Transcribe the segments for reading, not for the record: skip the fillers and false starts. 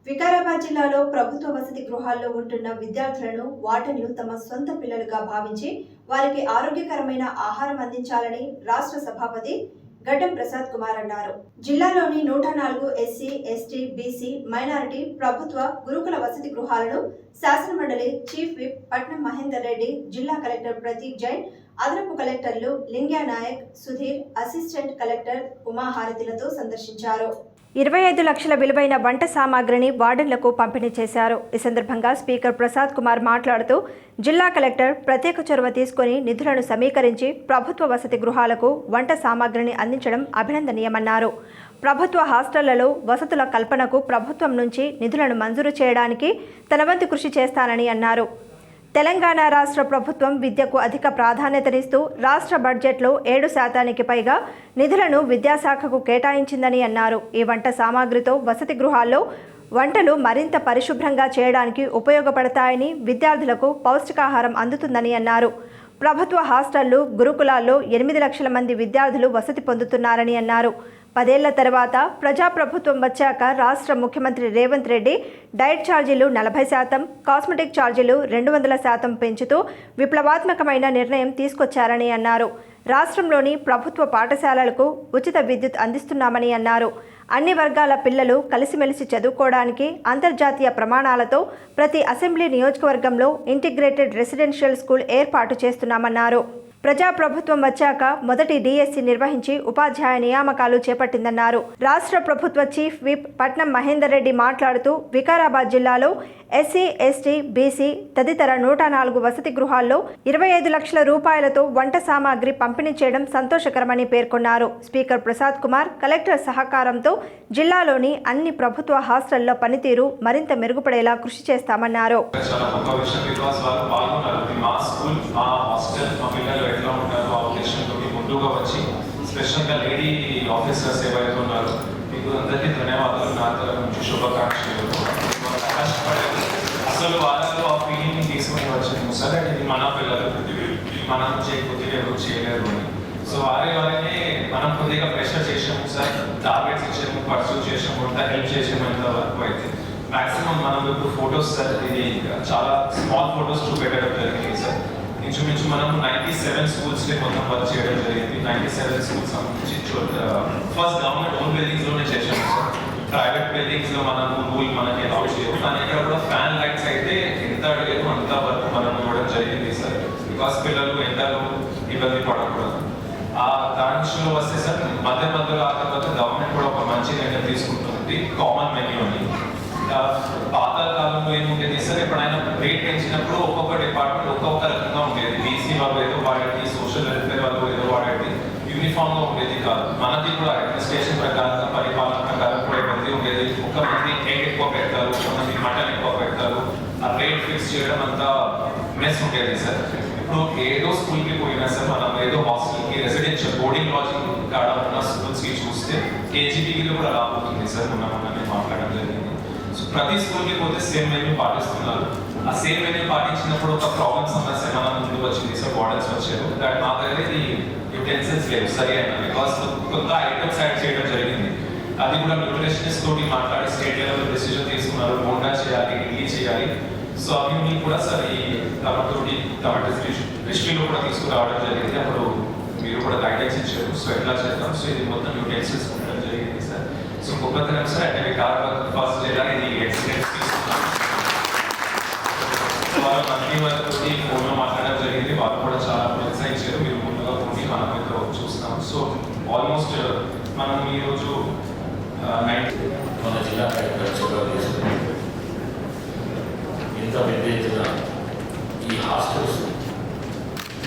వికారాబాద్ జిల్లాలో ప్రభుత్వ వసతి గృహాల్లో ఉంటున్న విద్యార్థులను వార్డెన్లు తమ సొంత పిల్లలుగా భావించి వారికి ఆరోగ్యకరమైన ఆహారం అందించాలని రాష్ట్ర సభాపతి గడ్డం ప్రసాద్ కుమార్ అన్నారు. జిల్లాలోని 104 ఎస్సీ, ఎస్టీ, బీసీ, మైనారిటీ ప్రభుత్వ గురుకుల వసతి గృహాలను శాసనమండలి చీఫ్ విప్ పట్నం మహేందర్ రెడ్డి, జిల్లా కలెక్టర్ ప్రతీక్ జైన్, అదనపు కలెక్టర్లు లింగ్యా నాయక్, సుధీర్, అసిస్టెంట్ కలెక్టర్ ఉమాహారతిలతో సందర్శించారు. 25 లక్షల విలువైన వంట సామాగ్రిని వార్డెన్లకు పంపిణీ చేశారు. ఈ సందర్భంగా స్పీకర్ ప్రసాద్ కుమార్ మాట్లాడుతూ జిల్లా కలెక్టర్ ప్రత్యేక చొరవ తీసుకుని నిధులను సమీకరించి ప్రభుత్వ వసతి గృహాలకు వంట సామాగ్రిని అందించడం అభినందనీయమన్నారు. ప్రభుత్వ హాస్టళ్లలో వసతుల కల్పనకు ప్రభుత్వం నుంచి నిధులను మంజూరు చేయడానికి తన వంతు కృషి చేస్తానని అన్నారు. తెలంగాణ రాష్ట్ర ప్రభుత్వం విద్యకు అధిక ప్రాధాన్యతనిస్తూ రాష్ట్ర బడ్జెట్లో 7% పైగా నిధులను విద్యాశాఖకు కేటాయించిందని అన్నారు. ఈ వంట సామాగ్రితో వసతి గృహాల్లో వంటలు మరింత పరిశుభ్రంగా చేయడానికి ఉపయోగపడతాయని, విద్యార్థులకు పౌష్టికాహారం అందుతుందని అన్నారు. ప్రభుత్వ హాస్టళ్లు, గురుకులాల్లో 8 లక్షల మంది విద్యార్థులు వసతి పొందుతున్నారని అన్నారు. 10 ఏళ్ల తర్వాత ప్రజాప్రభుత్వం వచ్చాక రాష్ట్ర ముఖ్యమంత్రి రేవంత్ రెడ్డి డైట్ ఛార్జీలు 40%, కాస్మెటిక్ ఛార్జీలు 200% పెంచుతూ విప్లవాత్మకమైన నిర్ణయం తీసుకొచ్చారని అన్నారు. రాష్ట్రంలోని ప్రభుత్వ పాఠశాలలకు ఉచిత విద్యుత్ అందిస్తున్నామని అన్నారు. అన్ని వర్గాల పిల్లలు కలిసిమెలిసి చదువుకోవడానికి అంతర్జాతీయ ప్రమాణాలతో ప్రతి అసెంబ్లీ నియోజకవర్గంలో ఇంటిగ్రేటెడ్ రెసిడెన్షియల్ స్కూల్ ఏర్పాటు చేస్తున్నామన్నారు. ప్రజాప్రభుత్వం వచ్చాక మొదటి డిఎస్సి నిర్వహించి ఉపాధ్యాయ నియామకాలు చేపట్టిందన్నారు. రాష్ట్ర ప్రభుత్వ చీఫ్ విప్ పట్నం మహేందర్ రెడ్డి మాట్లాడుతూ వికారాబాద్ జిల్లాలో ఎస్సీ, ఎస్టీ, బీసీ తదితర 104 వసతి గృహాల్లో 25 లక్షల రూపాయలతో వంట సామాగ్రి పంపిణీ చేయడం సంతోషకరమని పేర్కొన్నారు. స్పీకర్ ప్రసాద్ కుమార్, కలెక్టర్ సహకారంతో జిల్లాలోని అన్ని ప్రభుత్వ హాస్టళ్ల పనితీరు మరింత మెరుగుపడేలా కృషి చేస్తామన్నారు. స్పెషల్గా లేడీ ఆఫీసర్స్ ఎవరైతే ఉన్నారో మీకు అందరికీ ధన్యవాదాలు. నా తరఫు నుంచి శుభాకాంక్షలు. అసలు వాళ్ళలో ఆ ఫీలింగ్ తీసుకుని వచ్చాము సార్, ఇది మన పిల్లలు, మనం చేయకపోతే ఎవరు చేయలేరు అని. సో వాళ్ళనే మనం కొద్దిగా ప్రెషర్ చేసాము సార్, టార్గెట్స్ ఇచ్చాము, పర్సూ చేసాము, అంతా హెల్ప్ చేసాము. ఎంత వరకు అయితే మ్యాక్సిమం మనం ఇప్పుడు ఫొటోస్ సార్, ఇది చాలా స్మాల్ ఫొటోస్ చూపెట్టడం జరిగింది సార్. ఇంచుమించు మనం 97 స్కూల్స్ని మొత్తం వర్క్ చేయడం జరిగింది. 97 స్కూల్స్ సంబంధించి ఫస్ట్ గవర్నమెంట్ ఓన్ బిల్డింగ్స్లోనే చేసాము సార్. ప్రైవేట్ బిల్డింగ్స్లో మనము రూల్ మనకి అలౌ చేయము, కానీ ఇక్కడ కూడా ఫ్యాన్ లైట్స్ అయితే ఎంత అడిగారు అంత వరకు మనం ఇవ్వడం జరిగింది సార్. బికాస్ పిల్లలు ఎండలో ఇబ్బంది పడకూడదు. ఆ దాంట్లో వస్తే సార్ మధ్యలో ఆ తర్వాత గవర్నమెంట్ కూడా ఒక మంచి నిర్ణయం తీసుకుంటుంది, కామన్ మెన్యూ అని. పాత కాలంలో ఏముండేది సార్, ఎప్పుడైనా రేట్ పెంచినప్పుడు ఒక్కొక్క డిపార్ట్మెంట్ ఒక్కొక్క రకంగా ఉండేది. బీసీ వాళ్ళు ఏదో వాడేది, సోషల్ వెల్ఫేర్ వాళ్ళు ఏదో వాడేది, యూనిఫామ్గా ఉండేది కాదు. మనకి కూడా అడ్మినిస్ట్రేషన్ ప్రకారంగా, పరిపాలన ప్రకారం కూడా ఇబ్బంది ఉండేది. ఒక మంది ఎగ్ ఎక్కువ పెడతారు, కొంతమంది మటన్ ఎక్కువ పెడతారు, ఆ రేట్ ఫిక్స్ చేయడం అంతా మెస్ ఉండేది సార్. ఇప్పుడు ఏదో స్కూల్కి పోయినా సార్, మనం ఏదో హాస్టల్కి, రెసిడెన్షియల్ బోర్డింగ్ లాజింగ్ కాడ ఉన్న స్కూల్స్కి చూస్తే కేజీబీలో కూడా రాబోతుంది సార్. మొన్ననే మాట్లాడడం జరిగింది. ప్రతి స్కూల్కి పోతే సేమ్ మెన్యూ పాటిస్తున్నారు. ఆ సేమ్ మెన్యూ పాటించినప్పుడు ఒక ప్రాబ్లం సమస్య మన ముందుకు వచ్చింది సార్, వార్డెన్స్ వచ్చారు. దాని మా దగ్గర ఈ యుటెన్సిల్స్ లేవు సరి అయినా, బికాస్ కొత్త ఐటమ్స్ యాడ్ చేయడం జరిగింది. అది కూడా న్యూట్రిషనిస్ట్ తోటి మాట్లాడి స్టేట్ లెవెల్ డెసిజన్ తీసుకున్నారు, బోండా చేయాలి, ఇడ్లీ చేయాలి. సో అవి కూడా సార్ ఈ తమ దృష్టిలో కూడా తీసుకురావడం జరిగింది. అప్పుడు మీరు కూడా గైడెన్స్ ఇచ్చారు, సో ఎట్లా చేద్దాం. సో ఇది మొత్తం యుటెన్సిల్స్ ఉండడం జరిగింది సార్. సో గొప్పతనం సార్, అంటే వికారాబాద్ ఫస్ట్ జిల్లా ఇది ఎక్స్పీరియన్స్ తీసుకున్నాం. వాళ్ళు మంత్రి వారితో ఫోన్లో మాట్లాడడం జరిగింది, వాళ్ళు కూడా చాలా ప్రోత్సహించారు. మీరు ముందుగా పోటీ మనం ఇక్కడ చూస్తాం. సో ఆల్మోస్ట్ మనం ఈరోజు మన జిల్లా ఇంత పెద్ద ఎత్తున ఈ హాస్టల్స్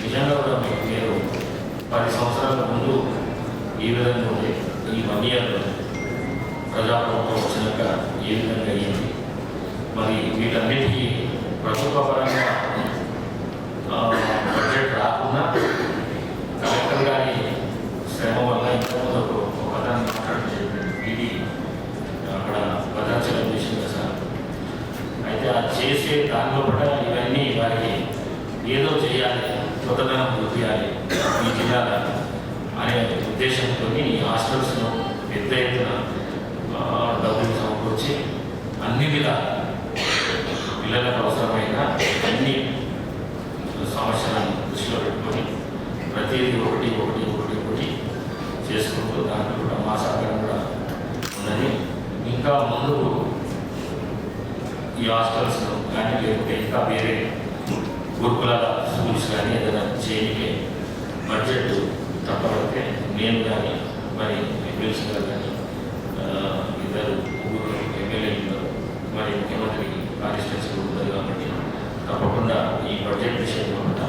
నిజంగా కూడా మీరు 10 సంవత్సరాల ముందు ఈ విధంగా ఉండే ఈ 1 ఇయర్లో ప్రజాప్రభుత్వం వచ్చినాక ఏ విధంగా అయ్యింది, మరి వీటన్నిటికీ ప్రభుత్వ పరంగా బడ్జెట్ రాకుండా కలెక్టర్ గారి శ్రమ వల్ల ఇంతకుముందు ఒక పదాన్ని మాట్లాడడం జరిగింది. ఇది అక్కడ భద్రాచలం చేసింది సార్. అయితే అది చేసే దానిలో కూడా ఇవన్నీ వారికి ఏదో చేయాలి, కొత్తదనం చూపించాలి ఈ జిల్లాలో అనే ఉద్దేశంతో ఈ హాస్టల్స్లో పెద్ద ఎత్తున డబ్బులు సమకూర్చి అన్ని విధాలు పిల్లలకు అవసరమైన అన్ని సమస్యలను దృష్టిలో పెట్టుకొని ప్రతిదీ ఒకటి చేసుకుంటూ దాంట్లో కూడా మా సహకారం కూడా ఉన్నది. ఇంకా ముందు ఈ హాస్టల్స్ కానీ లేకపోతే ఇంకా వేరే గురుకుల స్కూల్స్ కానీ ఏదైనా చేయనికే బడ్జెట్ తప్పబడితే నేను కానీ మరి ఎంపీఎల్సీ గారు కానీ ఇద్దరు ముగ్గురు ఎమ్మెల్యేలు మరి ముఖ్యమంత్రికి కాన్స్టిట్యూన్సీ ఉంటుంది కాబట్టి తప్పకుండా ఈ బడ్జెట్ విషయంలో కూడా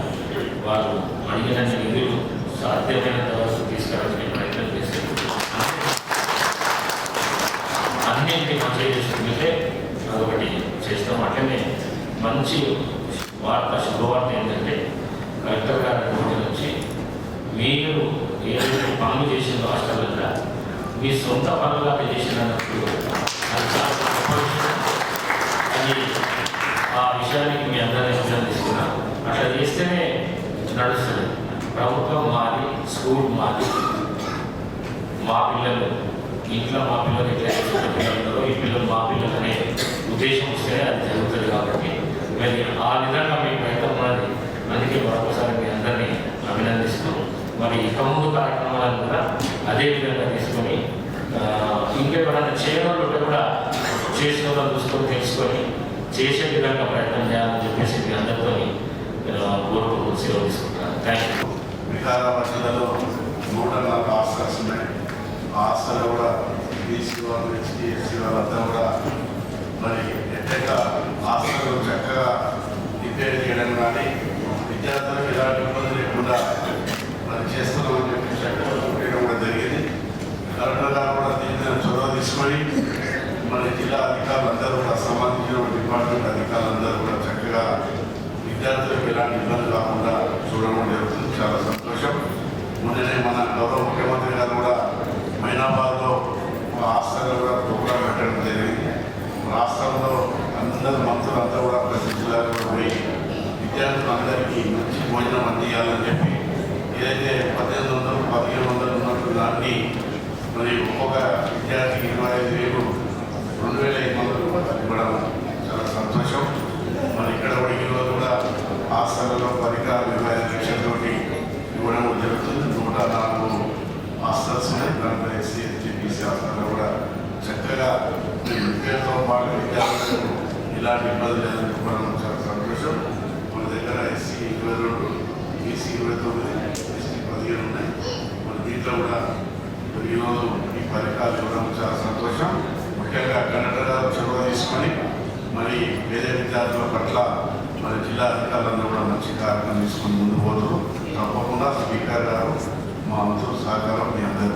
వాళ్ళు అడిగిన నిధులు సాధ్యమైనంత వరకు తీసుకురావాల్సిన ప్రయత్నం చేస్తారు. అన్నింటినీ మంచిగా చేసుకుంటే అదొకటి చేస్తాం. అట్లనే మంచి వార్త శుభవార్త ఏంటంటే కలెక్టర్ గారి నోటి నుంచి మీరు ఏదైతే పనులు చేసిన హాస్టల్లో మీ సొంత పనులాగా చేసినప్పుడు అది చాలా గొప్ప విషయం. అది ఆ విషయానికి మీ అందరినీ అభినందిస్తున్నాం. అట్లా చేస్తేనే నడుస్తుంది. ప్రభుత్వం మాది, స్కూల్ మాది, మా పిల్లలు ఇంట్లో మా పిల్లలు ఎట్లా పిల్లలు ఈ పిల్లలు మా పిల్లలు అనే ఉద్దేశం వస్తేనే అది జరుగుతుంది. కాబట్టి మరి ఆ విధంగా మీకు ప్రయత్నం ఉన్నది. అందుకే మరొకసారి మీ అందరినీ అభినందిస్తూ మరి ఇక ముందు కార్యక్రమాలను కూడా అదే విధంగా తీసుకొని ఇంకెవరైనా చేయడంలో కూడా చేసిన వాళ్ళు చూసుకొని తెలుసుకొని చేసే విధంగా ప్రయత్నం చేయాలని చెప్పేసి మీ అందరితో కోరుకు సెలవు తీసుకుంటాను. Thank you. వికారాబాద్ జిల్లాలో 104 హాస్టల్స్ ఉన్నాయి. ఆ హాస్టల్లో కూడా బీసీ వాళ్ళు, ఎస్సీ, ఎస్సీ వాళ్ళంతా కూడా మరి ఎట్లా హాస్టల్లో చక్కగా రిపేర్ చేయడం కానీ విద్యార్థులకు ఎలాంటి ఇబ్బంది లేకుండా మరి చేస్తున్నామని చెప్పి చక్కగా కూడా జరిగింది. కలెక్టర్ గారు కూడా దీని మీద చొరవ తీసుకొని మన జిల్లా అధికారులందరూ కూడా సంబంధించిన డిపార్ట్మెంట్ అధికారులందరూ కూడా చక్కగా విద్యార్థులకు ఎలాంటి ఇబ్బంది కాకుండా చూడడం జరుగుతుంది. చాలా సంతోషం. మొన్ననే మన గౌరవ ముఖ్యమంత్రి గారు కూడా మైనాబాద్లో హాస్టల్లో కూడా ప్రోగ్రాం పెట్టడం జరిగింది. రాష్ట్రంలో అందరు మంత్రులంతా కూడా ప్రతి జిల్లాలో పోయి విద్యార్థులందరికీ మంచి భోజనం అందించాలని చెప్పి ఏదైతే 1800, 1500 ఉన్నట్టు దాన్ని మరి ఒక్కొక్క విద్యార్థికి 25,000, 2,500 రూపాయలు ఇవ్వడం చాలా సంతోషం. మరి ఇక్కడ కూడా ఈరోజు కూడా హాస్టల్లో పరికరాలు 25 లక్షలతోటి ఇవ్వడం జరుగుతుంది. 104 హాస్టల్స్ ఉన్నాయి. దాంట్లో ఎస్సీ, ఎస్టీ, బీసీ హాస్టల్లో కూడా చక్కగా విద్యతో పాటు విద్యార్థులకు ఇలాంటి ఇబ్బంది లేదని చెప్పడం చాలా సంతోషం. మన దగ్గర ఎస్సీ 22, బీసీ 29, ఎస్టీ 15 ఉన్నాయి. మన దీంట్లో కూడా ఈరోజు ఈ పరికరాలు ఇవ్వడం చాలా సంతోషం. ముఖ్యంగా కలెక్టర్ గారు చొరవ తీసుకొని మరి పేద విద్యార్థుల పట్ల మరి జిల్లా అధికారులందరూ కూడా మంచి కార్యక్రమం తీసుకొని ముందు పోతూ తప్పకుండా స్పీకర్ గారు మా అందరూ సహకారం మీ అందరూ